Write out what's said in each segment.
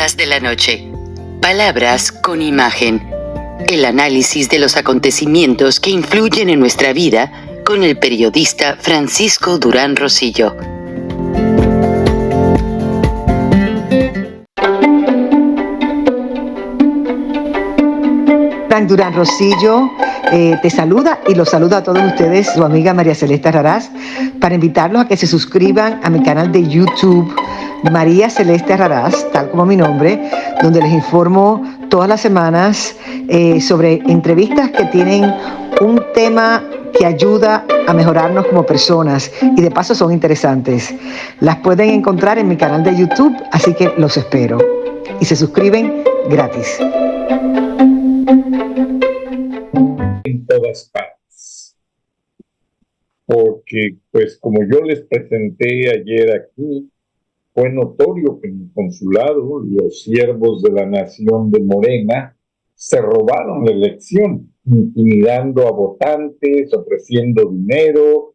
Crónicas de la Noche. Palabras con imagen. El análisis de los acontecimientos que influyen en nuestra vida con el periodista Francisco Durán Rosillo. Frank Durán Rosillo te saluda y los saluda a todos ustedes, su amiga María Celeste Raraz, para invitarlos a que se suscriban a mi canal de YouTube, María Celeste Raraz, tal como mi nombre, donde les informo todas las semanas sobre entrevistas que tienen un tema que ayuda a mejorarnos como personas y de paso son interesantes. Las pueden encontrar en mi canal de YouTube, así que los espero. Y se suscriben gratis. En todas partes, porque pues como yo les presenté ayer aquí, fue notorio que en el consulado los siervos de la nación de Morena se robaron la elección, intimidando a votantes, ofreciendo dinero,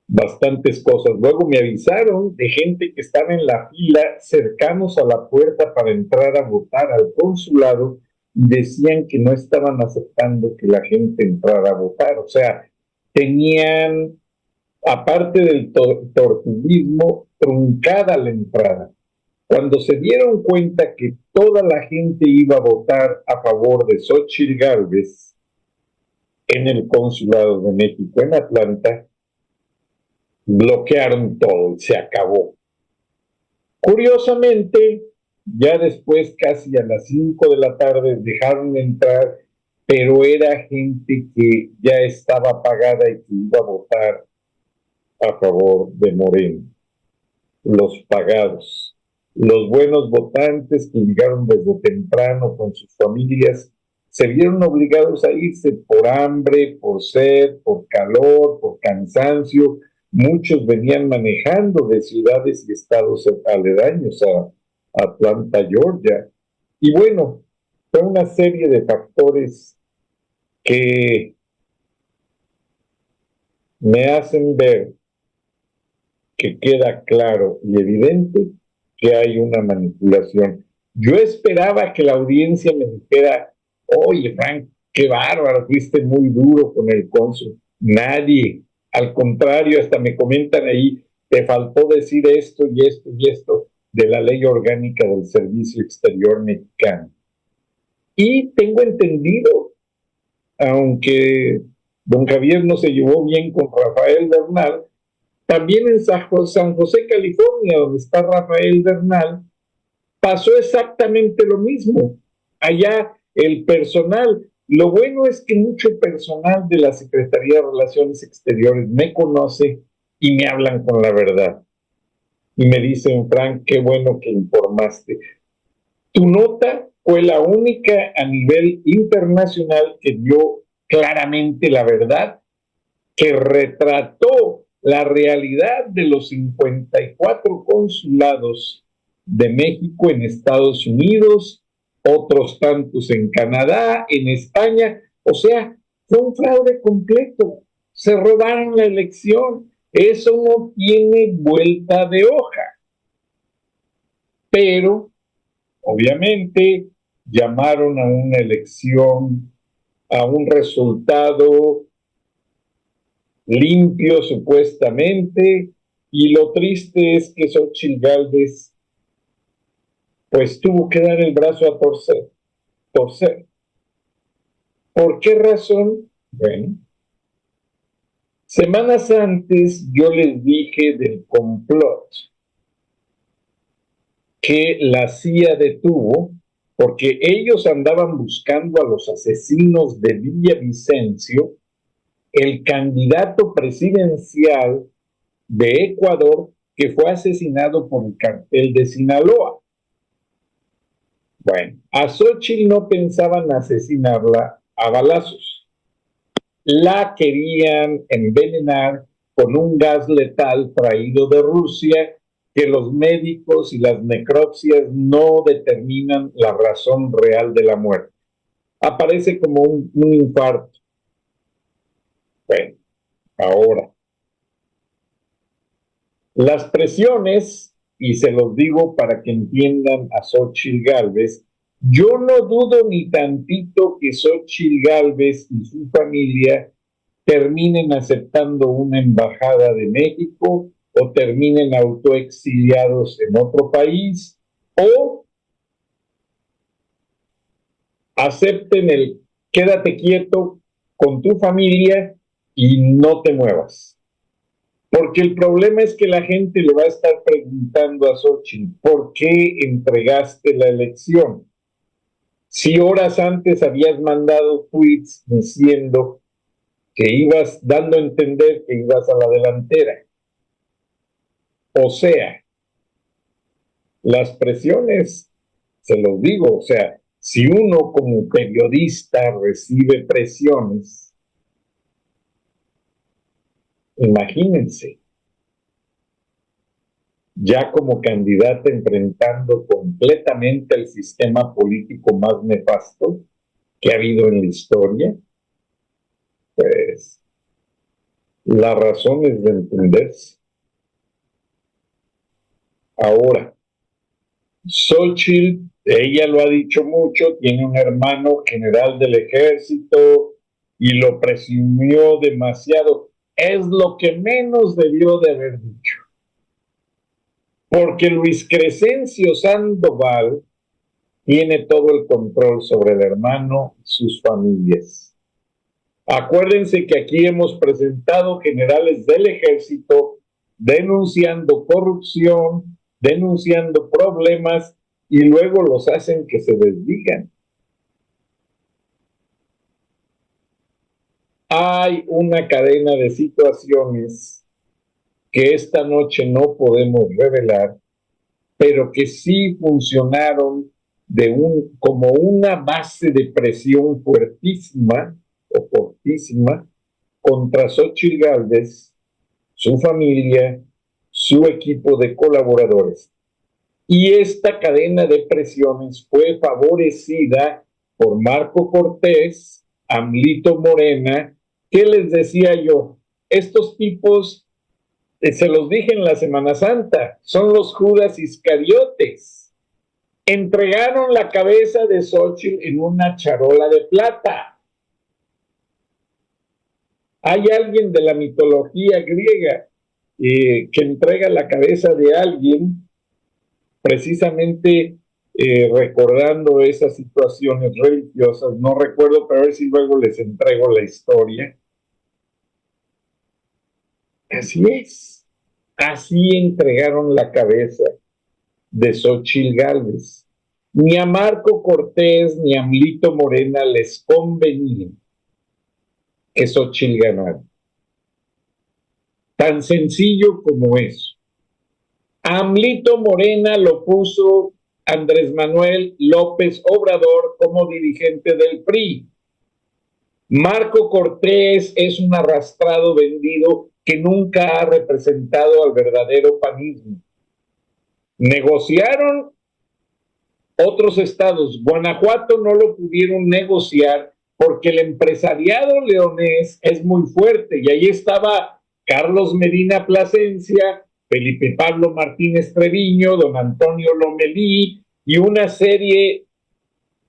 bastantes cosas. Luego me avisaron de gente que estaba en la fila cercanos a la puerta para entrar a votar al consulado y decían que no estaban aceptando que la gente entrara a votar. O sea, tenían, aparte del tortuguismo, truncada la entrada. Cuando se dieron cuenta que toda la gente iba a votar a favor de Xóchitl Gálvez en el consulado de México en Atlanta, bloquearon todo y se acabó. Curiosamente, ya después, casi a las 5 de la tarde, dejaron de entrar, pero era gente que ya estaba pagada y que iba a votar a favor de Moreno. Los pagados. Los buenos votantes que llegaron desde temprano con sus familias se vieron obligados a irse por hambre, por sed, por calor, por cansancio. Muchos venían manejando de ciudades y estados aledaños a Atlanta, Georgia. Y bueno, fue una serie de factores que me hacen ver que queda claro y evidente que hay una manipulación. Yo esperaba que la audiencia me dijera, oye, Frank, qué bárbaro, fuiste muy duro con el cónsul. Nadie, al contrario, hasta me comentan ahí, te faltó decir esto y esto y esto de la ley orgánica del Servicio Exterior Mexicano. Y tengo entendido, aunque don Javier no se llevó bien con Rafael Bernal, también en San José, California, donde está Rafael Bernal, pasó exactamente lo mismo. Allá el personal, lo bueno es que mucho personal de la Secretaría de Relaciones Exteriores me conoce y me hablan con la verdad. Y me dicen, Frank, qué bueno que informaste. Tu nota fue la única a nivel internacional que dio claramente la verdad, que retrató la realidad de los 54 consulados de México en Estados Unidos, otros tantos en Canadá, en España. O sea, fue un fraude completo. Se robaron la elección. Eso no tiene vuelta de hoja. Pero, obviamente, llamaron a una elección, a un resultado limpio supuestamente, y lo triste es que Xóchitl Gálvez pues tuvo que dar el brazo a torcer. ¿Por qué razón? Bueno, semanas antes yo les dije del complot que la CIA detuvo porque ellos andaban buscando a los asesinos de Villavicencio, el candidato presidencial de Ecuador que fue asesinado por el cartel de Sinaloa. Bueno, a Xóchitl no pensaban asesinarla a balazos. La querían envenenar con un gas letal traído de Rusia, que los médicos y las necropsias no determinan la razón real de la muerte. Aparece como un infarto. Bueno, ahora, las presiones y se los digo para que entiendan a Xóchitl Gálvez, yo no dudo ni tantito que Xóchitl Gálvez y su familia terminen aceptando una embajada de México o terminen autoexiliados en otro país o acepten el quédate quieto con tu familia y no te muevas. Porque el problema es que la gente le va a estar preguntando a Xóchitl, ¿por qué entregaste la elección? Si horas antes habías mandado tweets diciendo que ibas dando a entender que ibas a la delantera. O sea, las presiones, se los digo, o sea, si uno como periodista recibe presiones, imagínense, ya como candidata enfrentando completamente el sistema político más nefasto que ha habido en la historia, pues la razón es de entenderse. Ahora, Xóchitl, ella lo ha dicho mucho, tiene un hermano general del ejército y lo presumió demasiado. Es lo que menos debió de haber dicho. Porque Luis Crescencio Sandoval tiene todo el control sobre el hermano y sus familias. Acuérdense que aquí hemos presentado generales del ejército denunciando corrupción, denunciando problemas y luego los hacen que se desdigan. Hay una cadena de situaciones que esta noche no podemos revelar, pero que sí funcionaron como una base de presión fuertísima o fortísima contra Xóchitl Gálvez, su familia, su equipo de colaboradores. Y esta cadena de presiones fue favorecida por Marco Cortés, Amlito Morena. ¿Qué les decía yo? Estos tipos, se los dije en la Semana Santa, son los Judas Iscariotes. Entregaron la cabeza de Xóchitl en una charola de plata. Hay alguien de la mitología griega que entrega la cabeza de alguien precisamente recordando esas situaciones religiosas. No recuerdo, pero a ver si luego les entrego la historia. Así es. Así entregaron la cabeza de Xóchitl Gálvez. Ni a Marco Cortés ni a Amlito Morena les convenía que Xóchitl ganara. Tan sencillo como eso. Amlito Morena lo puso Andrés Manuel López Obrador como dirigente del PRI. Marco Cortés es un arrastrado vendido que nunca ha representado al verdadero panismo. Negociaron otros estados. Guanajuato no lo pudieron negociar porque el empresariado leonés es muy fuerte y ahí estaba Carlos Medina Plasencia, Felipe Pablo Martínez Treviño, don Antonio Lomelí y una serie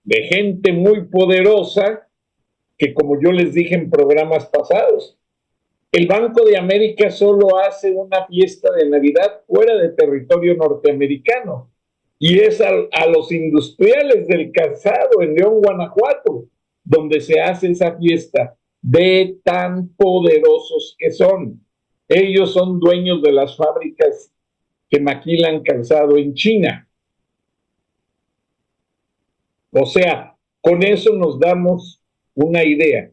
de gente muy poderosa que, como yo les dije en programas pasados, el Banco de América solo hace una fiesta de Navidad fuera de territorio norteamericano y es a los industriales del calzado en León, Guanajuato, donde se hace esa fiesta, de tan poderosos que son. Ellos son dueños de las fábricas que maquilan calzado en China. O sea, con eso nos damos una idea.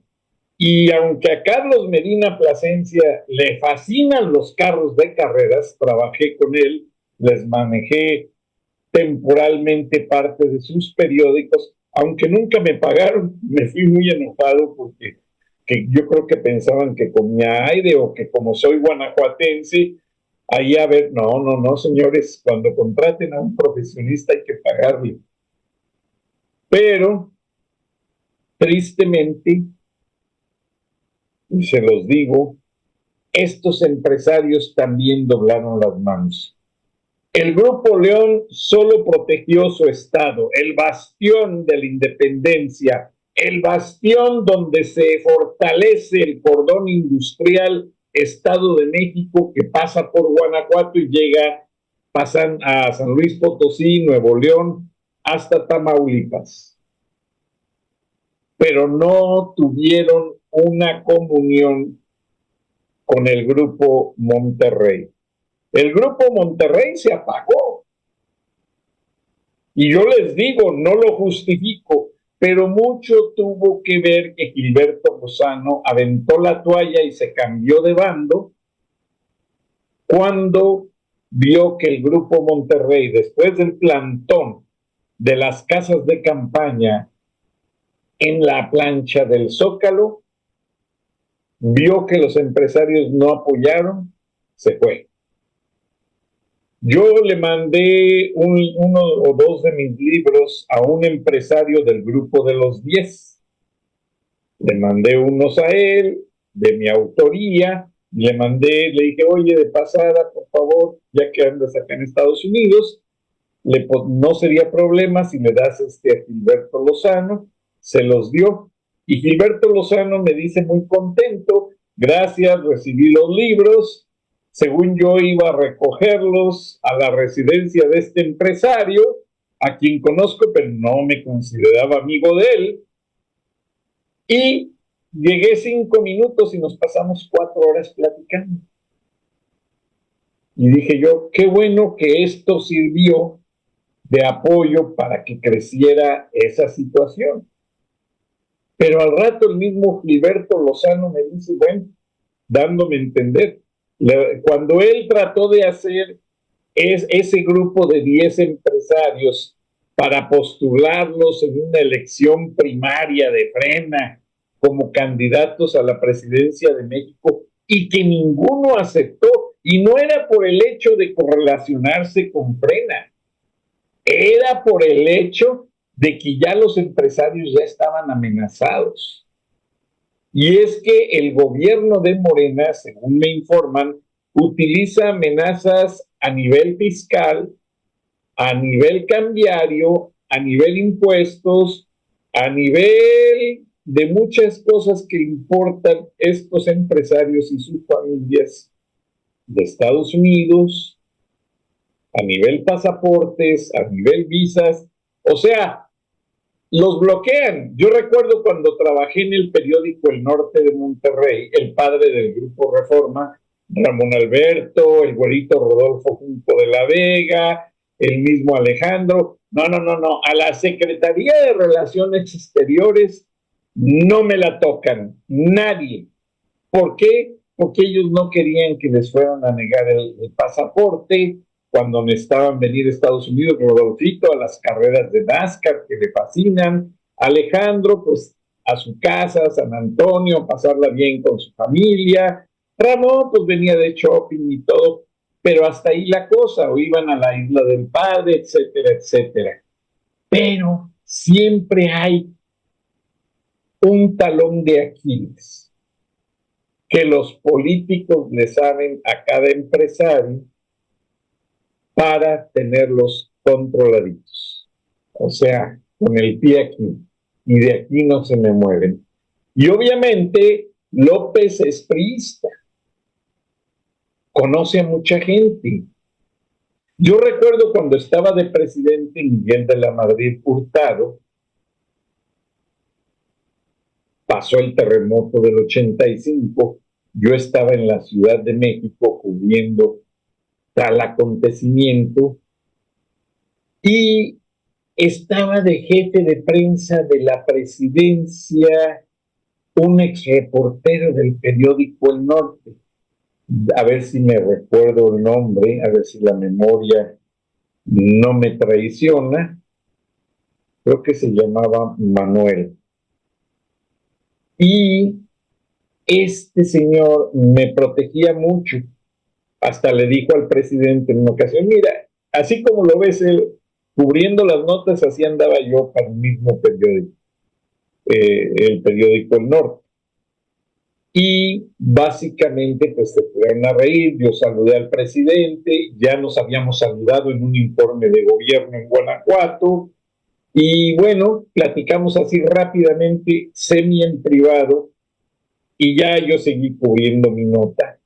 Y aunque a Carlos Medina Plasencia le fascinan los carros de carreras, trabajé con él, les manejé temporalmente parte de sus periódicos, aunque nunca me pagaron, me fui muy enojado porque yo creo que pensaban que comía aire o que como soy guanajuatense, ahí a ver, no, señores, cuando contraten a un profesionista hay que pagarle. Pero, tristemente, y se los digo, estos empresarios también doblaron las manos. El Grupo León solo protegió su estado, el bastión de la independencia, el bastión donde se fortalece el cordón industrial Estado de México que pasa por Guanajuato y pasan a San Luis Potosí, Nuevo León, hasta Tamaulipas. Pero no tuvieron una comunión con el Grupo Monterrey. El Grupo Monterrey se apagó. Y yo les digo, no lo justifico, pero mucho tuvo que ver que Gilberto Lozano aventó la toalla y se cambió de bando cuando vio que el Grupo Monterrey, después del plantón de las casas de campaña en la plancha del Zócalo, vio que los empresarios no apoyaron, se fue. Yo le mandé uno o dos de mis libros a un empresario del grupo de los 10. Le mandé unos a él, de mi autoría, le dije, oye, de pasada, por favor, ya que andas acá en Estados Unidos, no sería problema si le das a Gilberto Lozano. Se los dio. Y Gilberto Lozano me dice muy contento, gracias, recibí los libros. Según yo iba a recogerlos a la residencia de este empresario, a quien conozco, pero no me consideraba amigo de él. Y llegué 5 minutos y nos pasamos 4 horas platicando. Y dije yo, qué bueno que esto sirvió de apoyo para que creciera esa situación. Pero al rato el mismo Gilberto Lozano me dice, bueno, dándome a entender, cuando él trató de hacer ese grupo de 10 empresarios para postularlos en una elección primaria de Frena como candidatos a la presidencia de México y que ninguno aceptó, y no era por el hecho de correlacionarse con Frena, era por el hecho de que ya los empresarios ya estaban amenazados. Y es que el gobierno de Morena, según me informan, utiliza amenazas a nivel fiscal, a nivel cambiario, a nivel impuestos, a nivel de muchas cosas que importan estos empresarios y sus familias de Estados Unidos, a nivel pasaportes, a nivel visas, o sea, los bloquean. Yo recuerdo cuando trabajé en el periódico El Norte de Monterrey, el padre del Grupo Reforma, Ramón Alberto, el güerito Rodolfo Junco de la Vega, el mismo Alejandro, no, a la Secretaría de Relaciones Exteriores no me la tocan, nadie. ¿Por qué? Porque ellos no querían que les fueran a negar el pasaporte cuando necesitaban venir a Estados Unidos. Rodolfito a las carreras de NASCAR que le fascinan, Alejandro pues a su casa, a San Antonio, pasarla bien con su familia, Ramón pues venía de shopping y todo, pero hasta ahí la cosa, o iban a la Isla del Padre, etcétera, etcétera. Pero siempre hay un talón de Aquiles que los políticos le saben a cada empresario para tenerlos controladitos. O sea, con el pie aquí, y de aquí no se me mueven. Y obviamente López es priista, conoce a mucha gente. Yo recuerdo cuando estaba de presidente Miguel de la Madrid Hurtado, pasó el terremoto del 85, yo estaba en la Ciudad de México cubriendo tal acontecimiento y estaba de jefe de prensa de la presidencia un ex reportero del periódico El Norte. A ver si me recuerdo el nombre, a ver si la memoria no me traiciona. Creo que se llamaba Manuel. Y este señor me protegía mucho. Hasta le dijo al presidente en una ocasión, mira, así como lo ves él, cubriendo las notas, así andaba yo para el mismo periódico, el periódico El Norte. Y básicamente pues se fueron a reír, yo saludé al presidente, ya nos habíamos saludado en un informe de gobierno en Guanajuato, y bueno, platicamos así rápidamente, semi en privado, y ya yo seguí cubriendo mi nota.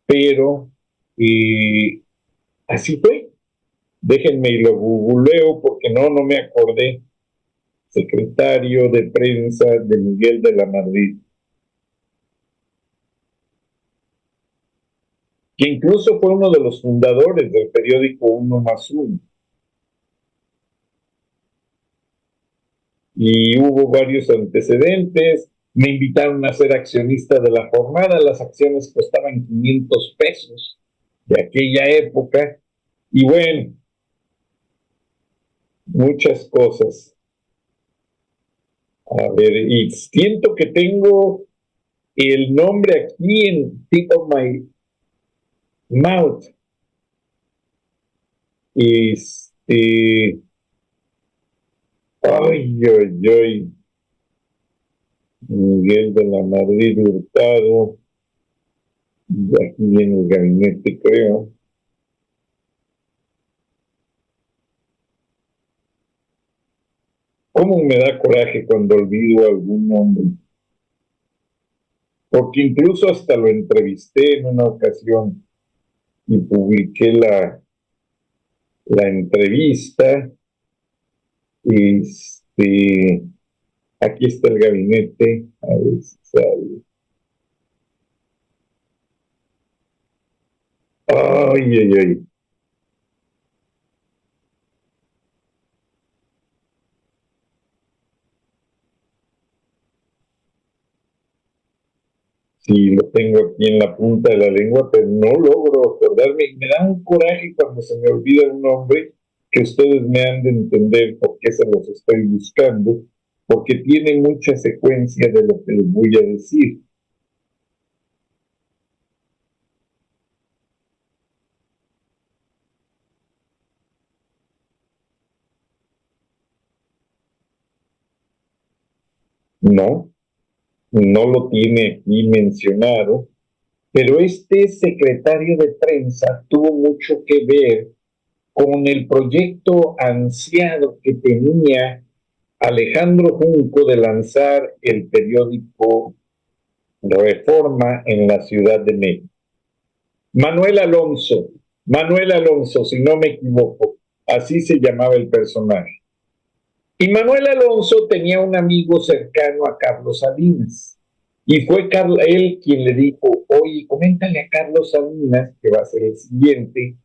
Pero así fue. Déjenme y lo googleo porque no me acordé. Secretario de prensa de Miguel de la Madrid, que incluso fue uno de los fundadores del periódico 1+1. Y hubo varios antecedentes. Me invitaron a ser accionista de la jornada. Las acciones costaban 500 pesos de aquella época. Y bueno, muchas cosas. A ver, y siento que tengo el nombre aquí en tip of my mouth. Ay. Miguel de la Madrid Hurtado. Y aquí viene el gabinete, creo. ¿Cómo me da coraje cuando olvido algún nombre? Porque incluso hasta lo entrevisté en una ocasión y publiqué la entrevista. Aquí está el gabinete. A ver si sale. Ay. Sí, lo tengo aquí en la punta de la lengua, pero no logro acordarme. Me da un coraje cuando se me olvida un nombre, que ustedes me han de entender por qué se los estoy buscando, porque tiene mucha secuencia de lo que les voy a decir. No lo tiene aquí mencionado, pero este secretario de prensa tuvo mucho que ver con el proyecto ansiado que tenía Alejandro Junco de lanzar el periódico Reforma en la Ciudad de México. Manuel Alonso, si no me equivoco, así se llamaba el personaje. Y Manuel Alonso tenía un amigo cercano a Carlos Salinas. Y fue él quien le dijo, oye, coméntale a Carlos Salinas, que va a ser el siguiente,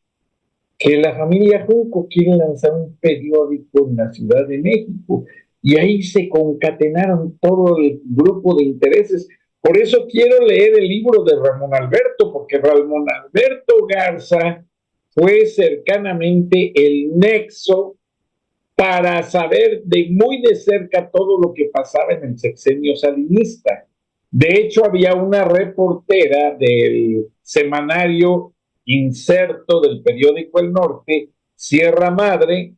que la familia Junco quiere lanzar un periódico en la Ciudad de México. Y ahí se concatenaron todo el grupo de intereses. Por eso quiero leer el libro de Ramón Alberto, porque Ramón Alberto Garza fue cercanamente el nexo para saber muy de cerca todo lo que pasaba en el sexenio salinista. De hecho, había una reportera del semanario Inserto del periódico El Norte, Sierra Madre,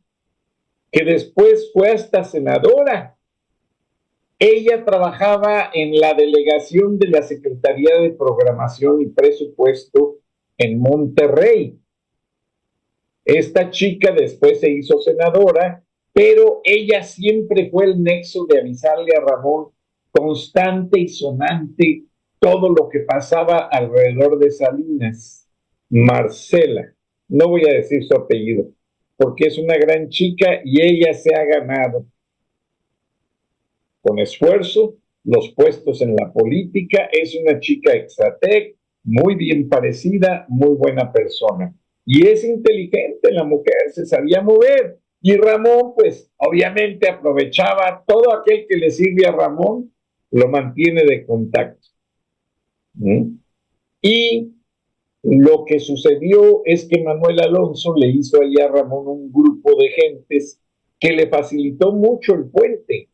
que después fue hasta senadora. Ella trabajaba en la delegación de la Secretaría de Programación y Presupuesto en Monterrey. Esta chica después se hizo senadora, pero ella siempre fue el nexo de avisarle a Ramón constante y sonante todo lo que pasaba alrededor de Salinas. Marcela, no voy a decir su apellido, porque es una gran chica y ella se ha ganado con esfuerzo los puestos en la política. Es una chica exatec, muy bien parecida, muy buena persona. Y es inteligente la mujer, se sabía mover. Y Ramón, pues, obviamente aprovechaba todo aquel que le sirve a Ramón, lo mantiene de contacto. Y lo que sucedió es que Manuel Alonso le hizo allá a Ramón un grupo de gentes que le facilitó mucho el puente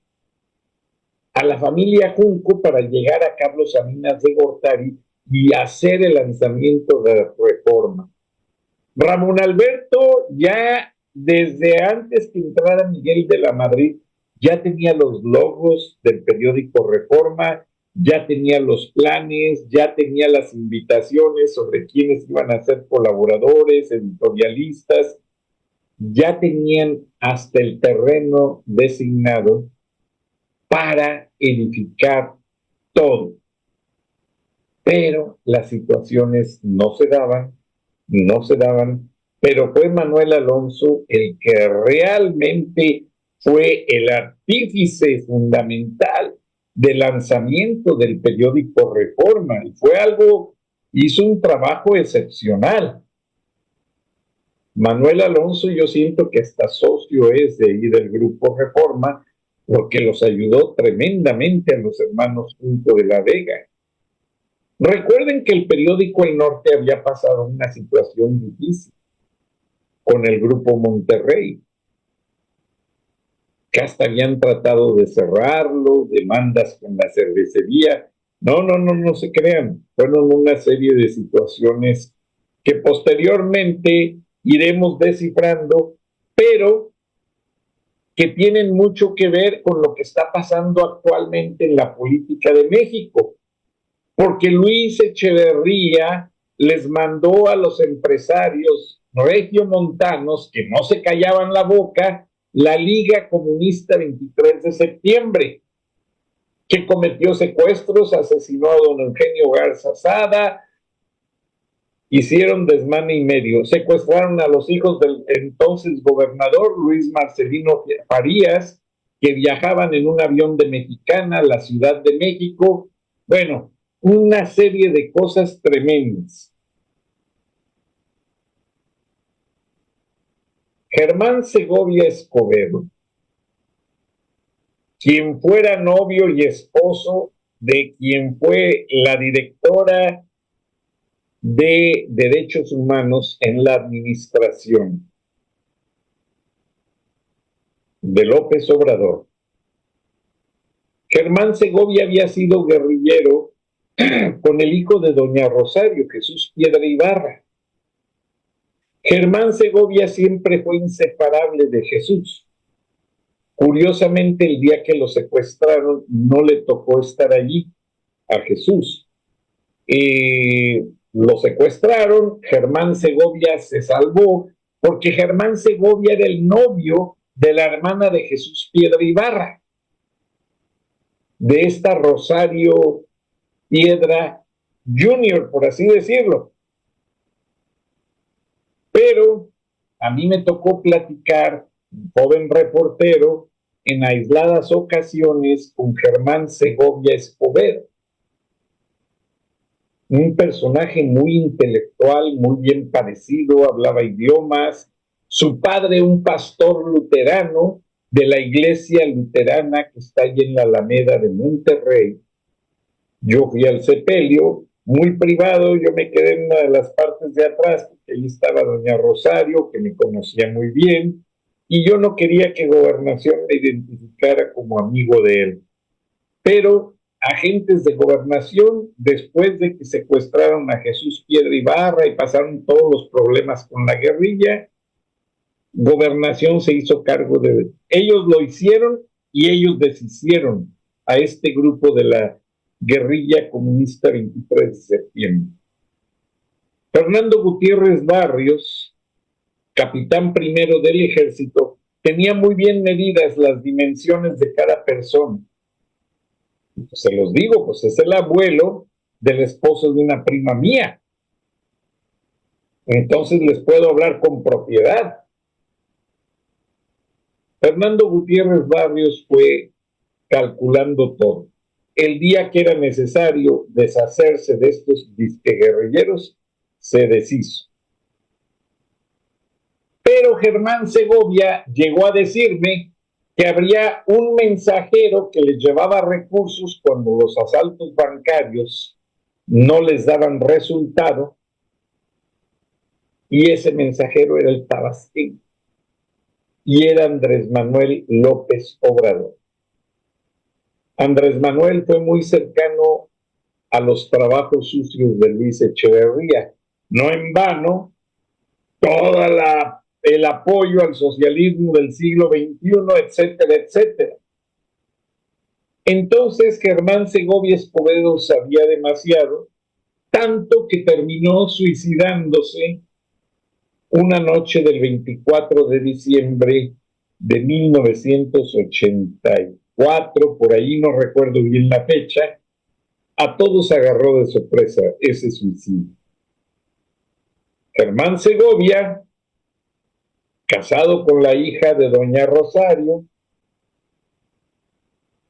a la familia Junco para llegar a Carlos Salinas de Gortari y hacer el lanzamiento de la Reforma. Ramón Alberto ya desde antes que entrara Miguel de la Madrid ya tenía los logos del periódico Reforma ya tenía los planes, ya tenía las invitaciones sobre quiénes iban a ser colaboradores, editorialistas, ya tenían hasta el terreno designado para edificar todo. Pero las situaciones no se daban, pero fue Manuel Alonso el que realmente fue el artífice fundamental del lanzamiento del periódico Reforma. Y hizo un trabajo excepcional. Manuel Alonso, yo siento que hasta socio es de ahí del grupo Reforma, porque los ayudó tremendamente a los hermanos Junco de la Vega. Recuerden que el periódico El Norte había pasado una situación difícil con el grupo Monterrey, que hasta habían tratado de cerrarlo, demandas con la cervecería. No se crean, fueron una serie de situaciones que posteriormente iremos descifrando, pero que tienen mucho que ver con lo que está pasando actualmente en la política de México, porque Luis Echeverría les mandó a los empresarios regiomontanos que no se callaban la boca la Liga Comunista 23 de septiembre, que cometió secuestros, asesinó a don Eugenio Garza Sada, hicieron desmane y medio, secuestraron a los hijos del entonces gobernador Luis Marcelino Farías, que viajaban en un avión de Mexicana a la Ciudad de México. Bueno, una serie de cosas tremendas. Germán Segovia Escobedo, quien fuera novio y esposo de quien fue la directora de Derechos Humanos en la administración de López Obrador. Germán Segovia había sido guerrillero con el hijo de doña Rosario, Jesús Piedra Ibarra. Germán Segovia siempre fue inseparable de Jesús. Curiosamente, el día que lo secuestraron, no le tocó estar allí a Jesús. Lo secuestraron, Germán Segovia se salvó, porque Germán Segovia era el novio de la hermana de Jesús Piedra Ibarra, de esta Rosario Piedra Junior, por así decirlo. Pero a mí me tocó platicar, un joven reportero, en aisladas ocasiones con Germán Segovia Escobedo, un personaje muy intelectual, muy bien parecido, hablaba idiomas. Su padre, un pastor luterano de la iglesia luterana que está allí en la Alameda de Monterrey. Yo fui al sepelio, muy privado, yo me quedé en una de las partes de atrás, porque allí estaba doña Rosario, que me conocía muy bien, y yo no quería que Gobernación me identificara como amigo de él. Pero agentes de Gobernación, después de que secuestraron a Jesús Piedra Ibarra y pasaron todos los problemas con la guerrilla, Gobernación se hizo cargo de... Ellos lo hicieron y ellos deshicieron a este grupo de la guerrilla comunista 23 de septiembre. Fernando Gutiérrez Barrios, capitán primero del ejército, tenía muy bien medidas las dimensiones de cada persona. Pues se los digo, pues es el abuelo del esposo de una prima mía. Entonces les puedo hablar con propiedad. Fernando Gutiérrez Barrios fue calculando todo. El día que era necesario deshacerse de estos disqueguerrilleros, se deshizo. Pero Germán Segovia llegó a decirme que habría un mensajero que les llevaba recursos cuando los asaltos bancarios no les daban resultado, y ese mensajero era el tabasqueño, y era Andrés Manuel López Obrador. Andrés Manuel fue muy cercano a los trabajos sucios de Luis Echeverría. No en vano, todo el apoyo al socialismo del siglo XXI, etcétera, etcétera. Entonces Germán Segovia Escobedo sabía demasiado, tanto que terminó suicidándose una noche del 24 de diciembre de 1984, por ahí no recuerdo bien la fecha. A todos agarró de sorpresa ese suicidio. Germán Segovia, casado con la hija de doña Rosario,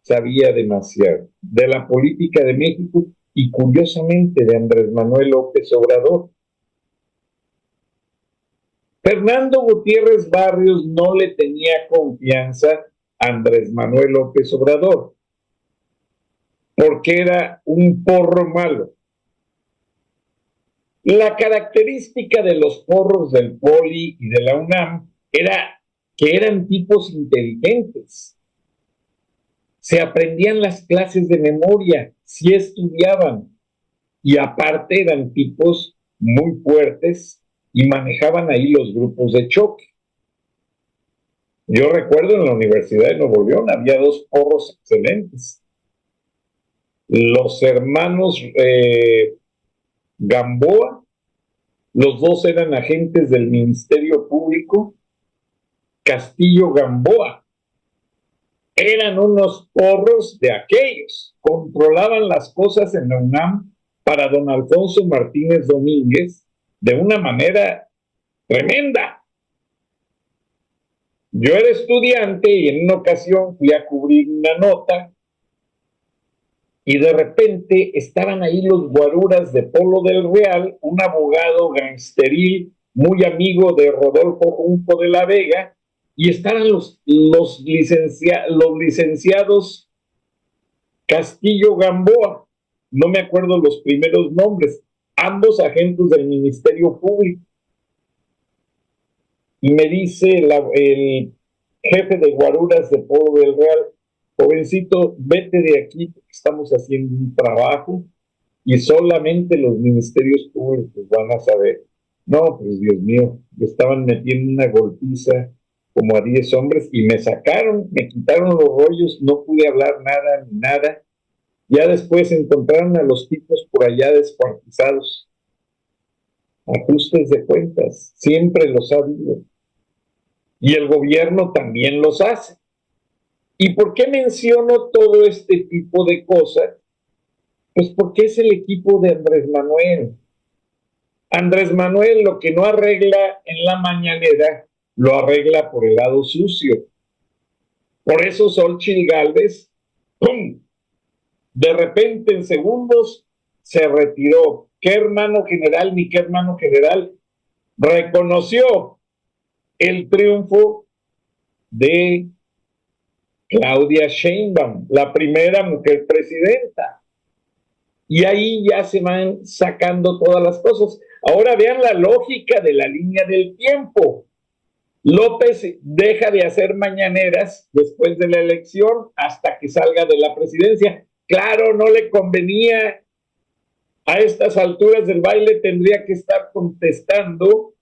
sabía demasiado de la política de México y curiosamente de Andrés Manuel López Obrador. Fernando Gutiérrez Barrios no le tenía confianza a Andrés Manuel López Obrador, porque era un porro malo. La característica de los porros del Poli y de la UNAM era que eran tipos inteligentes. Se aprendían las clases de memoria, sí estudiaban, y aparte eran tipos muy fuertes y manejaban ahí los grupos de choque. Yo recuerdo en la Universidad de Nuevo León había dos porros excelentes. Los hermanos Gamboa, los dos eran agentes del Ministerio Público. Castillo Gamboa, eran unos porros de aquellos, controlaban las cosas en la UNAM para don Alfonso Martínez Domínguez de una manera tremenda. Yo era estudiante y en una ocasión fui a cubrir una nota y de repente estaban ahí los guaruras de Polo del Real, un abogado gangsteril muy amigo de Rodolfo Junco de la Vega, y estaban los licenciados Castillo Gamboa, no me acuerdo los primeros nombres, ambos agentes del Ministerio Público. Y me dice el jefe de guaruras de Polo del Real: jovencito, vete de aquí porque estamos haciendo un trabajo y solamente los ministerios públicos van a saber. No, pues Dios mío, me estaban metiendo una golpiza como a 10 hombres y me sacaron, me quitaron los rollos, no pude hablar nada ni nada. Ya después encontraron a los tipos por allá descuartizados. Ajustes de cuentas, siempre los ha habido. Y el gobierno también los hace. ¿Y por qué menciono todo este tipo de cosas? Pues porque es el equipo de Andrés Manuel. Andrés Manuel lo que no arregla en la mañanera, lo arregla por el lado sucio. Por eso Xóchitl Gálvez, ¡pum!, de repente en segundos se retiró. ¿Qué hermano general ni qué hermano general? Reconoció el triunfo de Claudia Sheinbaum, la primera mujer presidenta. Y ahí ya se van sacando todas las cosas. Ahora vean la lógica de la línea del tiempo. López deja de hacer mañaneras después de la elección hasta que salga de la presidencia. Claro, no le convenía. A estas alturas del baile tendría que estar contestando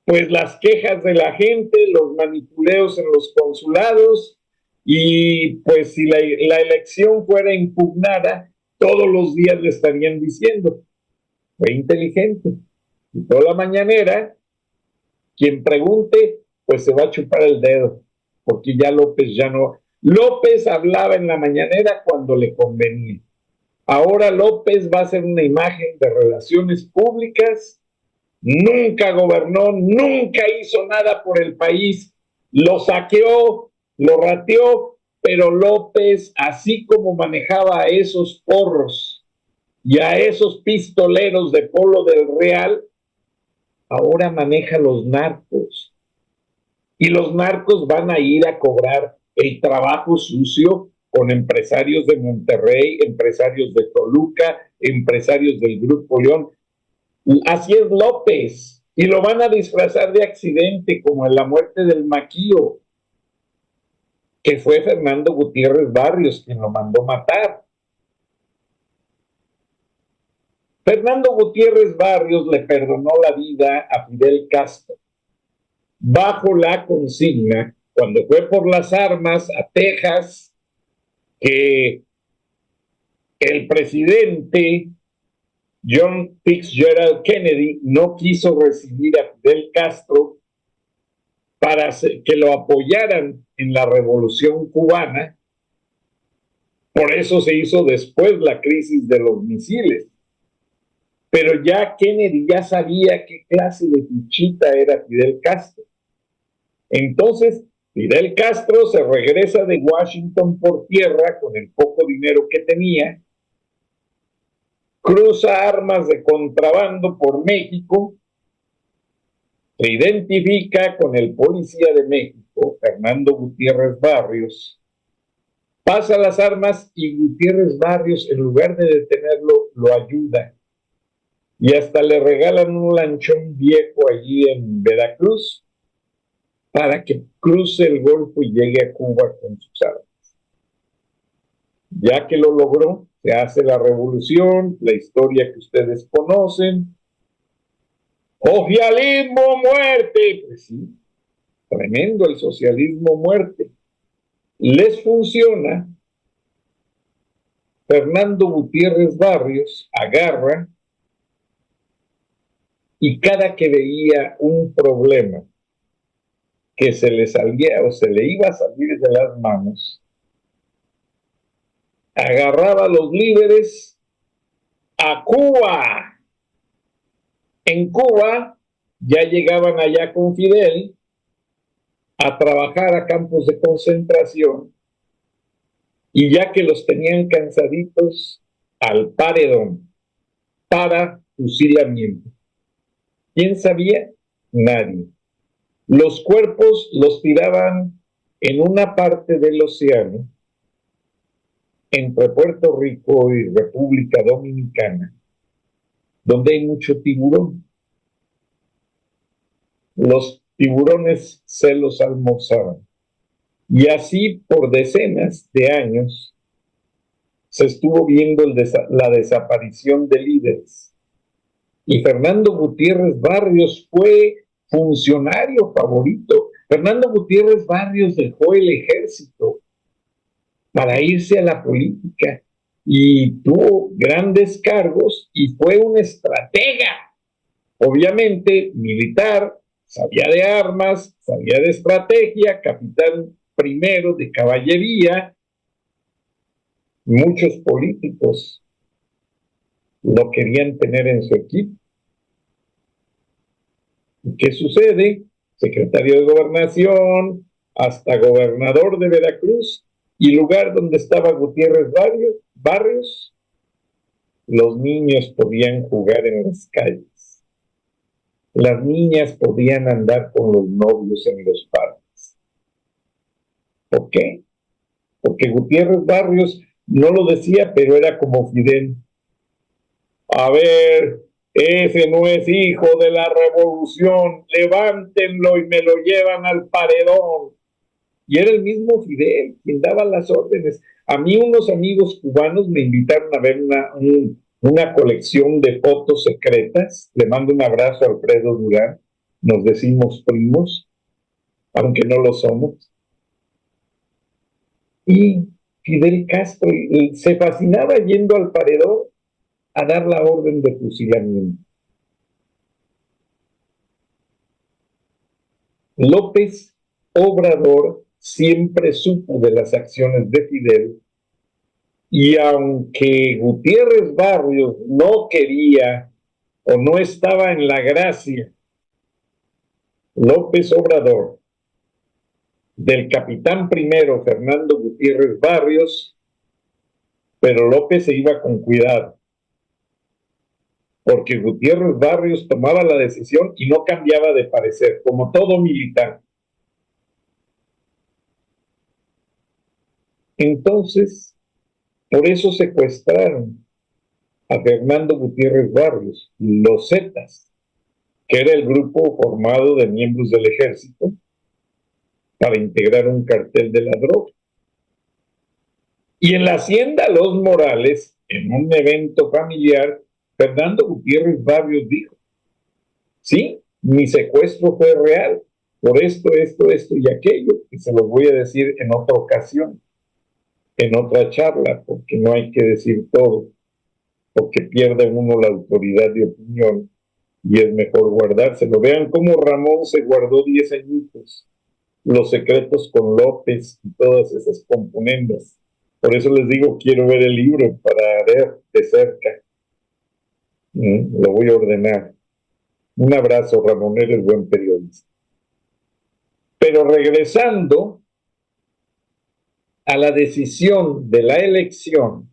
pues las quejas de la gente, los manipuleos en los consulados, y pues si la elección fuera impugnada, todos los días le estarían diciendo: fue inteligente, y toda la mañanera, quien pregunte, pues se va a chupar el dedo, porque ya López ya no. López hablaba en la mañanera cuando le convenía. Ahora López va a ser una imagen de relaciones públicas. Nunca gobernó, nunca hizo nada por el país. Lo saqueó, lo rateó, pero López, así como manejaba a esos porros y a esos pistoleros de Polo del Real, ahora maneja los narcos. Y los narcos van a ir a cobrar el trabajo sucio con empresarios de Monterrey, empresarios de Toluca, empresarios del Grupo León. Así es López, y lo van a disfrazar de accidente, como en la muerte del Maquío, que fue Fernando Gutiérrez Barrios quien lo mandó matar. Fernando Gutiérrez Barrios le perdonó la vida a Fidel Castro bajo la consigna, cuando fue por las armas a Texas, que el presidente John Fitzgerald Kennedy no quiso recibir a Fidel Castro para que lo apoyaran en la revolución cubana. Por eso se hizo después la crisis de los misiles. Pero ya Kennedy ya sabía qué clase de fichita era Fidel Castro. Entonces, Fidel Castro se regresa de Washington por tierra con el poco dinero que tenía, cruza armas de contrabando por México, se identifica con el policía de México, Fernando Gutiérrez Barrios, pasa las armas y Gutiérrez Barrios, en lugar de detenerlo, lo ayuda. Y hasta le regalan un lanchón viejo allí en Veracruz para que cruce el Golfo y llegue a Cuba con sus armas. Ya que lo logró, se hace la revolución, la historia que ustedes conocen. ¡Socialismo, muerte! Pues sí, tremendo el socialismo, muerte. Les funciona. Fernando Gutiérrez Barrios agarra y cada que veía un problema que se le salía o se le iba a salir de las manos, agarraba a los líderes a Cuba. En Cuba ya llegaban allá con Fidel a trabajar a campos de concentración y ya que los tenían cansaditos, al paredón para fusilamiento. ¿Quién sabía? Nadie. Los cuerpos los tiraban en una parte del océano entre Puerto Rico y República Dominicana, donde hay mucho tiburón. Los tiburones se los almorzaban. Y así por decenas de años se estuvo viendo la desaparición de líderes. Y Fernando Gutiérrez Barrios fue funcionario favorito. Fernando Gutiérrez Barrios dejó el ejército para irse a la política y tuvo grandes cargos y fue un estratega, obviamente militar, sabía de armas, sabía de estrategia, capitán primero de caballería. Muchos políticos lo querían tener en su equipo. ¿Y qué sucede? Secretario de Gobernación, hasta gobernador de Veracruz, y lugar donde estaba Gutiérrez Barrios, los niños podían jugar en las calles. Las niñas podían andar con los novios en los parques. ¿Por qué? Porque Gutiérrez Barrios no lo decía, pero era como Fidel. A ver, ese no es hijo de la revolución, levántenlo y me lo llevan al paredón. Y era el mismo Fidel quien daba las órdenes. A mí unos amigos cubanos me invitaron a ver una colección de fotos secretas. Le mando un abrazo a Alfredo Durán. Nos decimos primos, aunque no lo somos. Y Fidel Castro se fascinaba yendo al paredón a dar la orden de fusilamiento. López Obrador siempre supo de las acciones de Fidel y aunque Gutiérrez Barrios no quería o no estaba en la gracia, López Obrador, del capitán primero Fernando Gutiérrez Barrios, pero López se iba con cuidado, porque Gutiérrez Barrios tomaba la decisión y no cambiaba de parecer, como todo militar. Entonces, por eso secuestraron a Fernando Gutiérrez Barrios, los Zetas, que era el grupo formado de miembros del ejército para integrar un cartel de la droga. Y en la hacienda Los Morales, en un evento familiar, Fernando Gutiérrez Barrios dijo, sí, mi secuestro fue real, por esto y aquello, que se los voy a decir en otra ocasión. en otra charla, porque no hay que decir todo, porque pierde uno la autoridad de opinión y es mejor guardárselo. Vean cómo Ramón se guardó 10 añitos, los secretos con López y todas esas componendas. Por eso les digo, quiero ver el libro para ver de cerca. Lo voy a ordenar. Un abrazo, Ramón, eres buen periodista. Pero regresando a la decisión de la elección,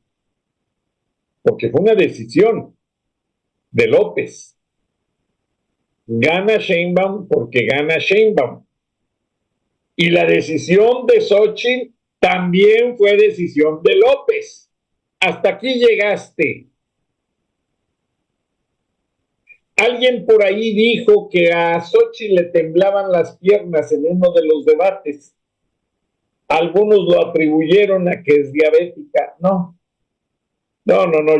porque fue una decisión de López. Gana Sheinbaum porque gana Sheinbaum. Y la decisión de Xochitl también fue decisión de López. Hasta aquí llegaste. Alguien por ahí dijo que a Xochitl le temblaban las piernas en uno de los debates. Algunos lo atribuyeron a que es diabética. No,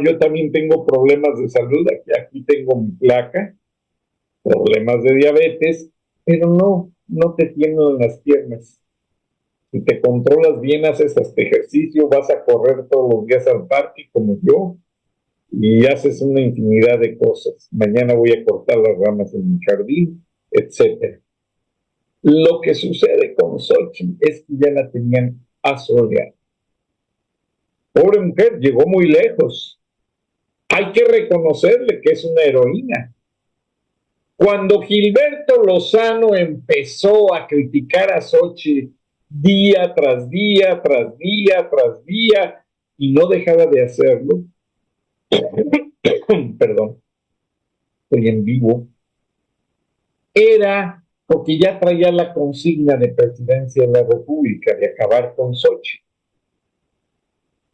yo también tengo problemas de salud. Aquí tengo mi placa, problemas de diabetes, pero no te tiemblan las piernas. Si te controlas bien, haces este ejercicio, vas a correr todos los días al parque como yo y haces una infinidad de cosas. Mañana voy a cortar las ramas en mi jardín, etcétera. Lo que sucede con Xochitl es que ya la tenían asoleada. Pobre mujer, llegó muy lejos. Hay que reconocerle que es una heroína. Cuando Gilberto Lozano empezó a criticar a Xochitl día tras día, tras día, tras día, y no dejaba de hacerlo, perdón, estoy en vivo, era porque ya traía la consigna de presidencia de la República de acabar con Xochitl.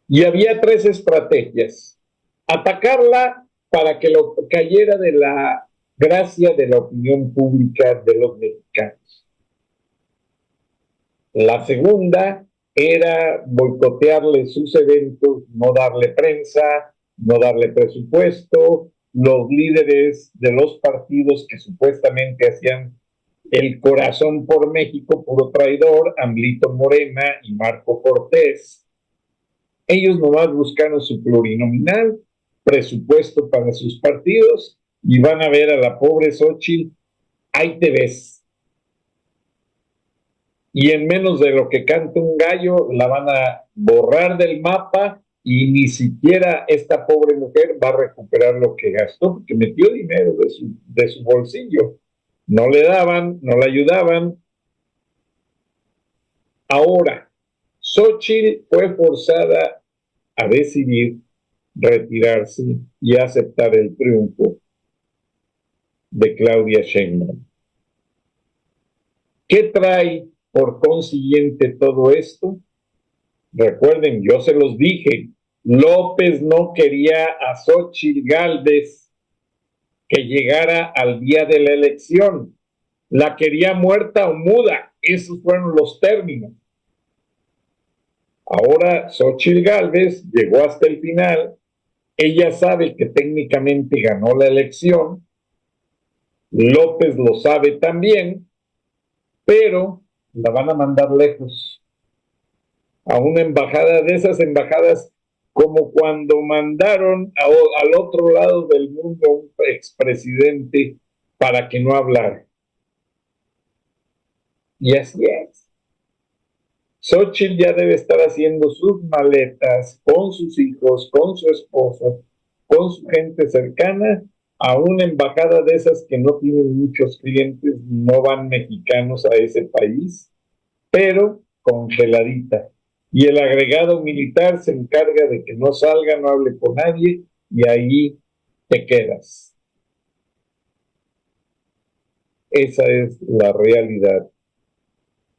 Y había 3 estrategias. Atacarla para que lo cayera de la gracia de la opinión pública de los mexicanos. La segunda era boicotearle sus eventos, no darle prensa, no darle presupuesto. Los líderes de los partidos que supuestamente hacían el corazón por México, puro traidor, Amlito Morena y Marco Cortés, ellos nomás buscaron su plurinominal, presupuesto para sus partidos y van a ver a la pobre Xochitl, ahí te ves. Y en menos de lo que canta un gallo, la van a borrar del mapa y ni siquiera esta pobre mujer va a recuperar lo que gastó, porque metió dinero de su bolsillo. No le daban, no le ayudaban. Ahora, Xochitl fue forzada a decidir retirarse y aceptar el triunfo de Claudia Sheinbaum. ¿Qué trae por consiguiente todo esto? Recuerden, yo se los dije, López no quería a Xochitl Gálvez que llegara al día de la elección. La quería muerta o muda. Esos fueron los términos. Ahora Xochitl Gálvez llegó hasta el final. Ella sabe que técnicamente ganó la elección. López lo sabe también, pero la van a mandar lejos. A una embajada de esas embajadas como cuando mandaron al otro lado del mundo a un expresidente para que no hablara. Y así es. Xochitl ya debe estar haciendo sus maletas con sus hijos, con su esposo, con su gente cercana, a una embajada de esas que no tienen muchos clientes, no van mexicanos a ese país, pero congeladita. Y el agregado militar se encarga de que no salga, no hable con nadie, y ahí te quedas. Esa es la realidad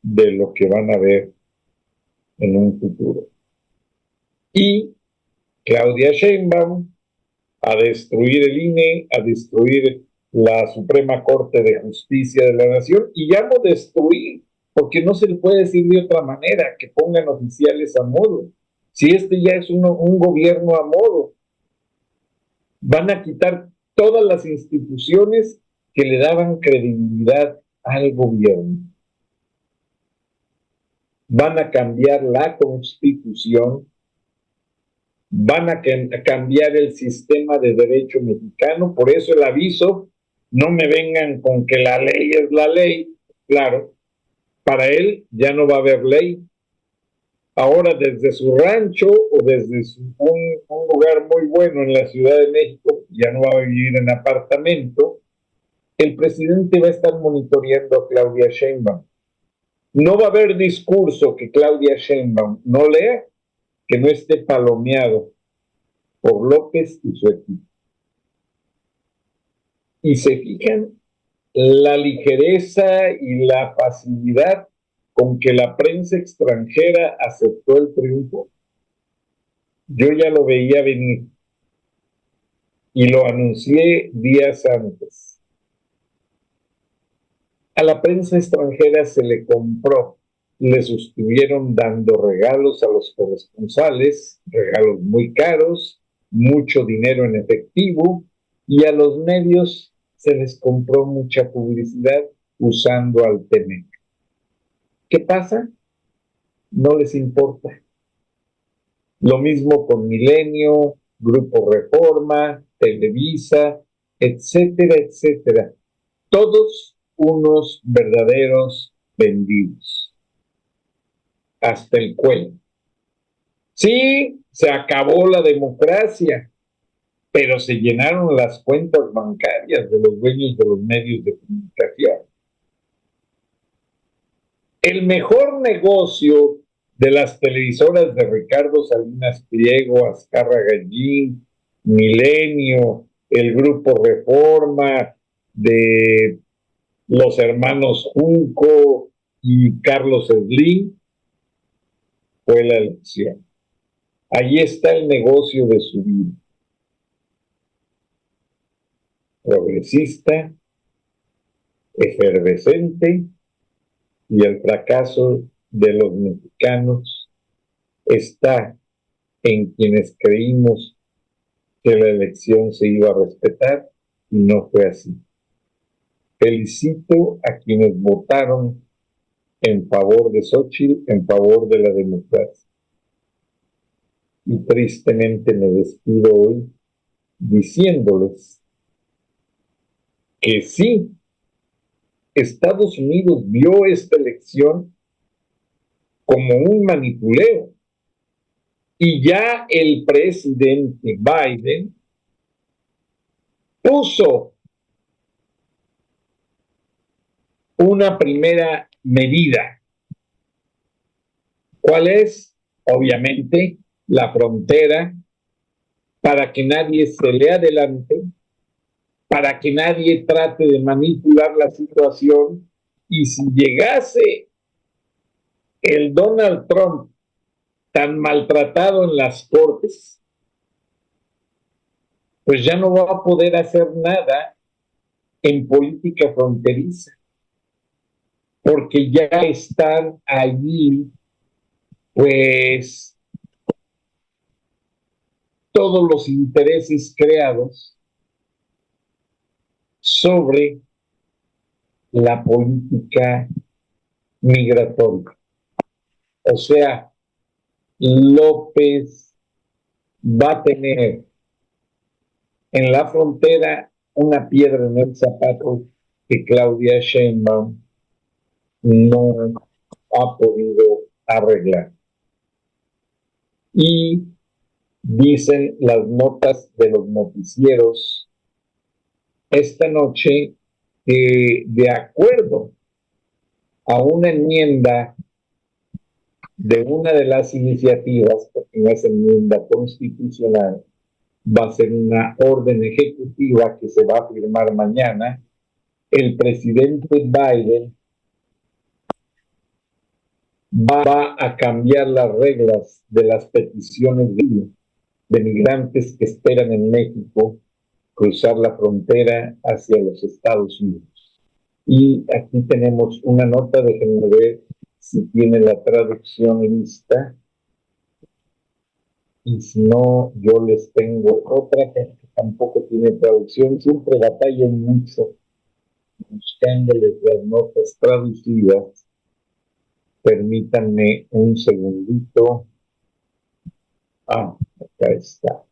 de lo que van a ver en un futuro. Y Claudia Sheinbaum a destruir el INE, a destruir la Suprema Corte de Justicia de la Nación, y ya no destruir, porque no se le puede decir de otra manera, que pongan oficiales a modo. Si este ya es un gobierno a modo, van a quitar todas las instituciones que le daban credibilidad al gobierno. van a cambiar la Constitución, van a cambiar el sistema de derecho mexicano. Por eso el aviso, no me vengan con que la ley es la ley. Claro, para él ya no va a haber ley. Ahora desde su rancho o desde un lugar muy bueno en la Ciudad de México, ya no va a vivir en apartamento, el presidente va a estar monitoreando a Claudia Sheinbaum. No va a haber discurso que Claudia Sheinbaum no lea que no esté palomeado por López y su equipo. Y se fijan la ligereza y la facilidad con que la prensa extranjera aceptó el triunfo. Yo ya lo veía venir y lo anuncié días antes. A la prensa extranjera se le compró, les estuvieron dando regalos a los corresponsales, regalos muy caros, mucho dinero en efectivo, y a los medios se les compró mucha publicidad usando al TEMEC. ¿Qué pasa? No les importa. Lo mismo con Milenio, Grupo Reforma, Televisa, etcétera, etcétera. Todos unos verdaderos vendidos. Hasta el cuello. Sí, se acabó la democracia, pero se llenaron las cuentas bancarias de los dueños de los medios de comunicación. El mejor negocio de las televisoras de Ricardo Salinas Pliego, Azcárraga Gallín, Milenio, el Grupo Reforma, de los hermanos Junco y Carlos Slim, fue la elección. Ahí está el negocio de su vida. Progresista, efervescente, y el fracaso de los mexicanos está en quienes creímos que la elección se iba a respetar y no fue así. Felicito a quienes votaron en favor de Xóchitl, en favor de la democracia. Y tristemente me despido hoy diciéndoles que sí, Estados Unidos vio esta elección como un manipuleo y ya el presidente Biden puso una primera medida. ¿Cuál es? Obviamente, la frontera, para que nadie se le adelante, para que nadie trate de manipular la situación, y si llegase el Donald Trump tan maltratado en las cortes, pues ya no va a poder hacer nada en política fronteriza, porque ya están allí, pues, todos los intereses creados sobre la política migratoria. O sea, López va a tener en la frontera una piedra en el zapato que Claudia Sheinbaum no ha podido arreglar. Y dicen las notas de los noticieros esta noche que, de acuerdo a una enmienda de una de las iniciativas, porque no es enmienda constitucional, va a ser una orden ejecutiva que se va a firmar mañana, el presidente Biden va a cambiar las reglas de las peticiones de migrantes que esperan en México cruzar la frontera hacia los Estados Unidos. Y aquí tenemos una nota, déjenme ver si tiene la traducción lista. Y si no, yo les tengo otra que tampoco tiene traducción. Siempre batallan mucho buscándoles las notas traducidas. Permítanme un segundito. Ah, acá está.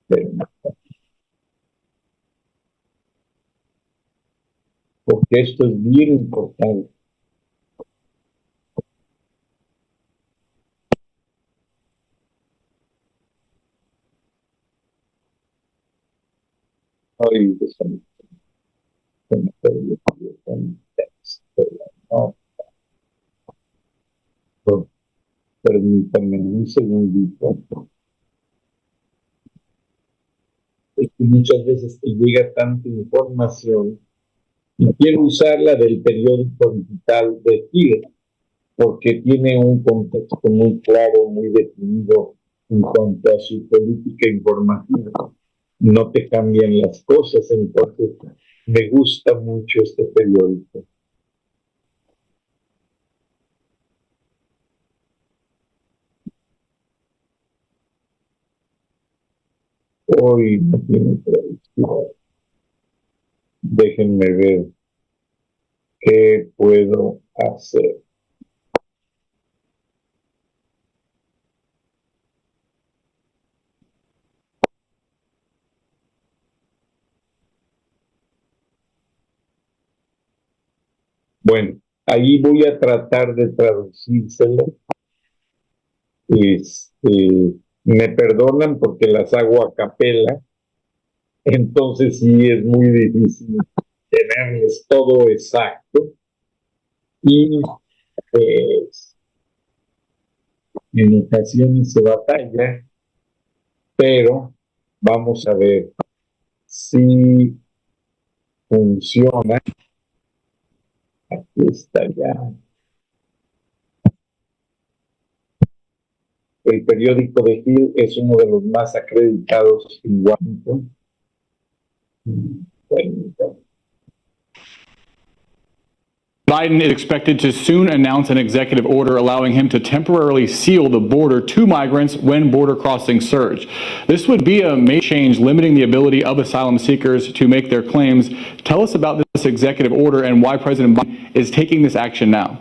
Permítanme. Porque esto es bien importante. Ay, se me perdió el texto, no, permítanme un segundito. Es que muchas veces te llega tanta información y quiero usar la del periódico digital de TIR, porque tiene un contexto muy claro, muy definido en cuanto a su política informativa. No te cambian las cosas, entonces me gusta mucho este periódico. Hoy no tiene traducción. Déjenme ver qué puedo hacer. Bueno, ahí voy a tratar de traducírselo. Me perdonan porque las hago a capela, entonces sí es muy difícil tenerles todo exacto. Y pues en ocasiones se batalla, pero vamos a ver si funciona. Aquí está ya. El periódico de Hill es uno de los más acreditados en Washington. Bueno, Biden is expected to soon announce an executive order allowing him to temporarily seal the border to migrants when border crossings surge. This would be a major change, limiting the ability of asylum seekers to make their claims. Tell us about this executive order and why President Biden is taking this action now.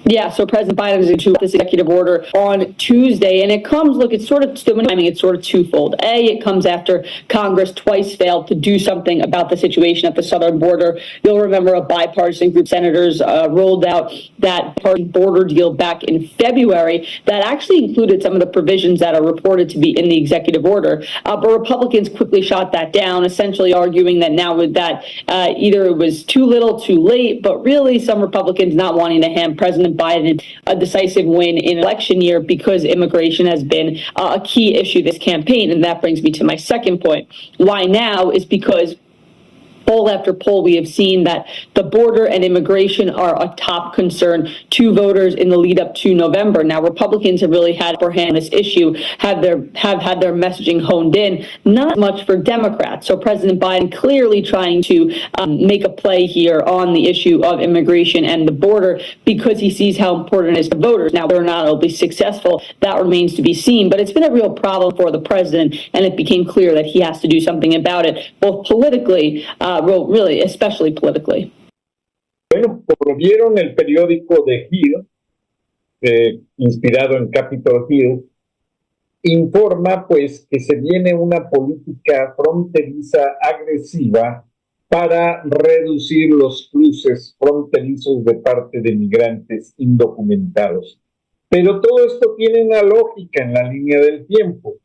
Yeah, so President Biden is issued this executive order on Tuesday, and it comes, look, it's sort of, I mean, it's sort of twofold. A, it comes after Congress twice failed to do something about the situation at the southern border. You'll remember a bipartisan group of senators rolled out that border deal back in February that actually included some of the provisions that are reported to be in the executive order. But Republicans quickly shot that down, essentially arguing that now with that, either it was too little, too late, but really some Republicans not wanting to hand President Biden a decisive win in election year because immigration has been a key issue this campaign. And that brings me to my second point. Why now is because poll after poll, we have seen that the border and immigration are a top concern to voters in the lead up to November. Now, Republicans have really had upper hand on this issue, have had their messaging honed in, not much for Democrats. So President Biden clearly trying to make a play here on the issue of immigration and the border because he sees how important it is to voters. Now, whether or not it'll be successful, that remains to be seen, but it's been a real problem for the president, and it became clear that he has to do something about it, both politically, really, especially politically. Bueno, como vieron el periódico de Hill, inspirado en Capitol Hill, informa pues que se viene una política fronteriza agresiva para reducir los cruces fronterizos de parte de migrantes indocumentados. Pero todo esto tiene una lógica en la línea del tiempo.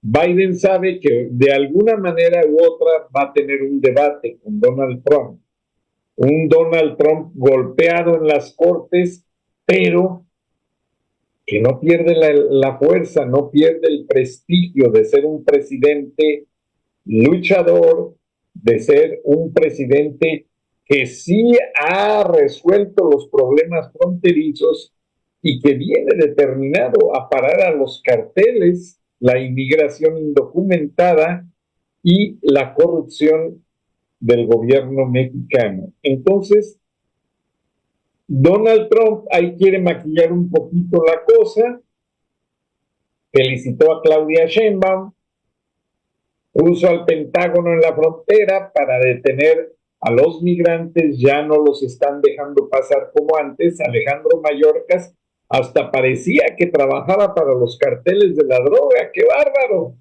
Biden sabe que de alguna manera u otra va a tener un debate con Donald Trump. Un Donald Trump golpeado en las cortes, pero que no pierde la fuerza, no pierde el prestigio de ser un presidente luchador, de ser un presidente que sí ha resuelto los problemas fronterizos y que viene determinado a parar a los carteles, la inmigración indocumentada y la corrupción del gobierno mexicano. Entonces, Donald Trump ahí quiere maquillar un poquito la cosa, felicitó a Claudia Sheinbaum, puso al Pentágono en la frontera para detener a los migrantes ya no los están dejando pasar como antes. Alejandro Mayorkas hasta parecía que trabajaba para los carteles de la droga. ¡Qué bárbaro!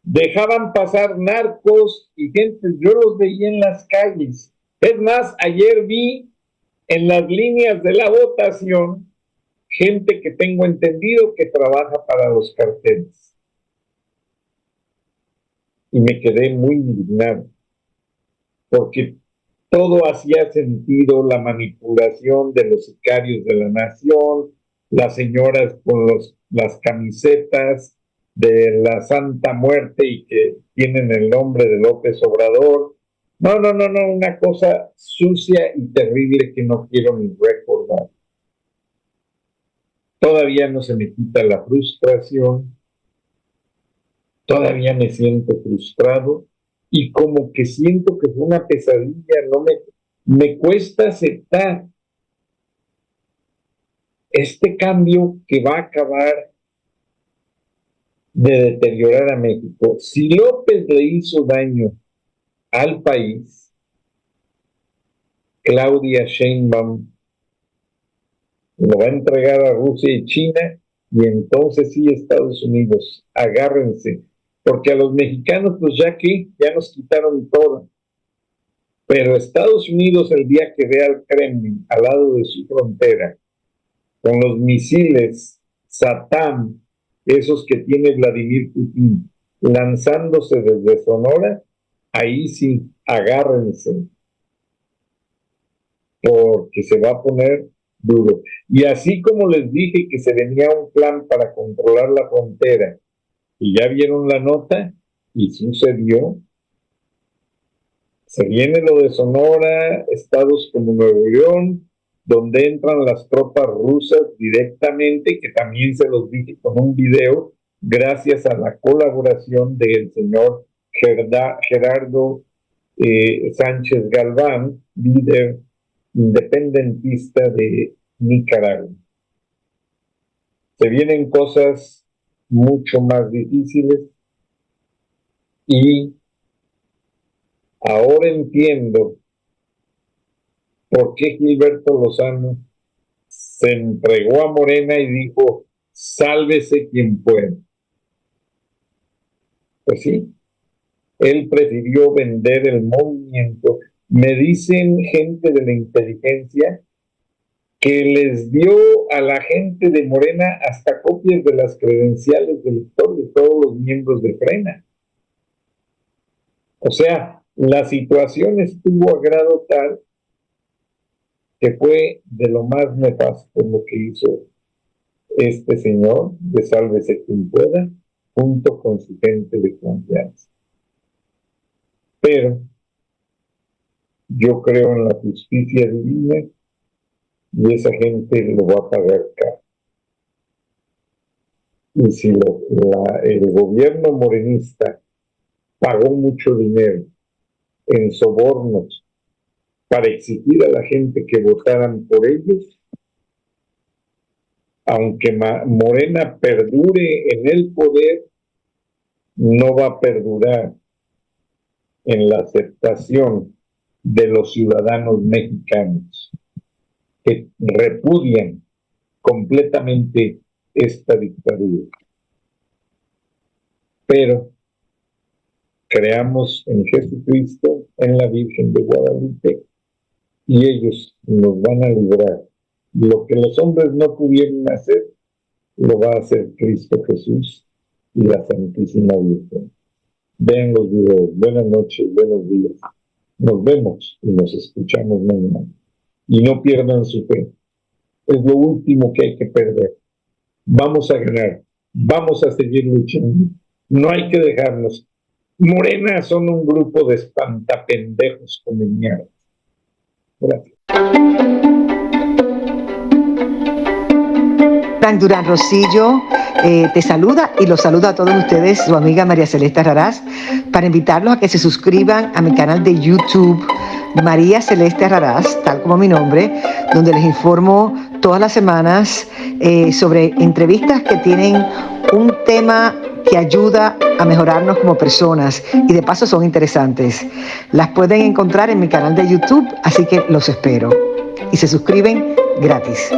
Dejaban pasar narcos y gente, yo los veía en las calles. Es más, ayer vi en las líneas de la votación gente que tengo entendido que trabaja para los carteles. Y me quedé muy indignado, porque todo hacía sentido, la manipulación de los sicarios de la nación, las señoras con las camisetas de la Santa Muerte y que tienen el nombre de López Obrador. No, una cosa sucia y terrible que no quiero ni recordar. Todavía no se me quita la frustración, todavía me siento frustrado y como que siento que fue una pesadilla, me cuesta aceptar este cambio que va a acabar de deteriorar a México. Si López le hizo daño al país, Claudia Sheinbaum lo va a entregar a Rusia y China, y entonces sí, Estados Unidos, agárrense, porque a los mexicanos pues ya nos quitaron todo, pero Estados Unidos el día que vea al Kremlin al lado de su frontera, con los misiles Satam, esos que tiene Vladimir Putin, lanzándose desde Sonora, ahí sí, agárrense, porque se va a poner duro. Y así como les dije que se venía un plan para controlar la frontera, y ya vieron la nota, y sucedió, se viene lo de Sonora, estados como Nuevo León, donde entran las tropas rusas directamente, que también se los dije con un video, gracias a la colaboración del señor Gerardo Sánchez Galván, líder independentista de Nicaragua. Se vienen cosas mucho más difíciles y ahora entiendo por qué Gilberto Lozano se entregó a Morena y dijo, sálvese quien pueda. Pues sí, él prefirió vender el movimiento. Me dicen gente de la inteligencia que les dio a la gente de Morena hasta copias de las credenciales del lector de todos los miembros de Frena. O sea, la situación estuvo a grado tal que fue de lo más nefasto lo que hizo este señor de sálvese quien pueda, junto con su gente de confianza. Pero yo creo en la justicia divina y esa gente lo va a pagar caro. Y si el gobierno morenista pagó mucho dinero en sobornos para exigir a la gente que votaran por ellos, aunque Morena perdure en el poder, no va a perdurar en la aceptación de los ciudadanos mexicanos que repudian completamente esta dictadura. Pero creamos en Jesucristo, en la Virgen de Guadalupe, y ellos nos van a librar. Lo que los hombres no pudieron hacer, lo va a hacer Cristo Jesús y la Santísima Virgen. Vean los videos. Buenas noches, buenos días. Nos vemos y nos escuchamos mañana. Y no pierdan su fe. Es lo último que hay que perder. Vamos a ganar. Vamos a seguir luchando. No hay que dejarnos. Morena son un grupo de espantapendejos comuniados. Gracias. Frank Durán Rosillo te saluda y los saluda a todos ustedes, su amiga María Celeste Raraz, para invitarlos a que se suscriban a mi canal de YouTube, María Celeste Raraz, tal como mi nombre, donde les informo todas las semanas sobre entrevistas que tienen un tema que ayuda a mejorarnos como personas y de paso son interesantes. Las pueden encontrar en mi canal de YouTube, así que los espero. Y se suscriben gratis.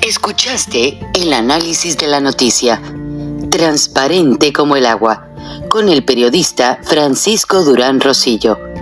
Escuchaste el análisis de la noticia, transparente como el agua, con el periodista Francisco Durán Rosillo.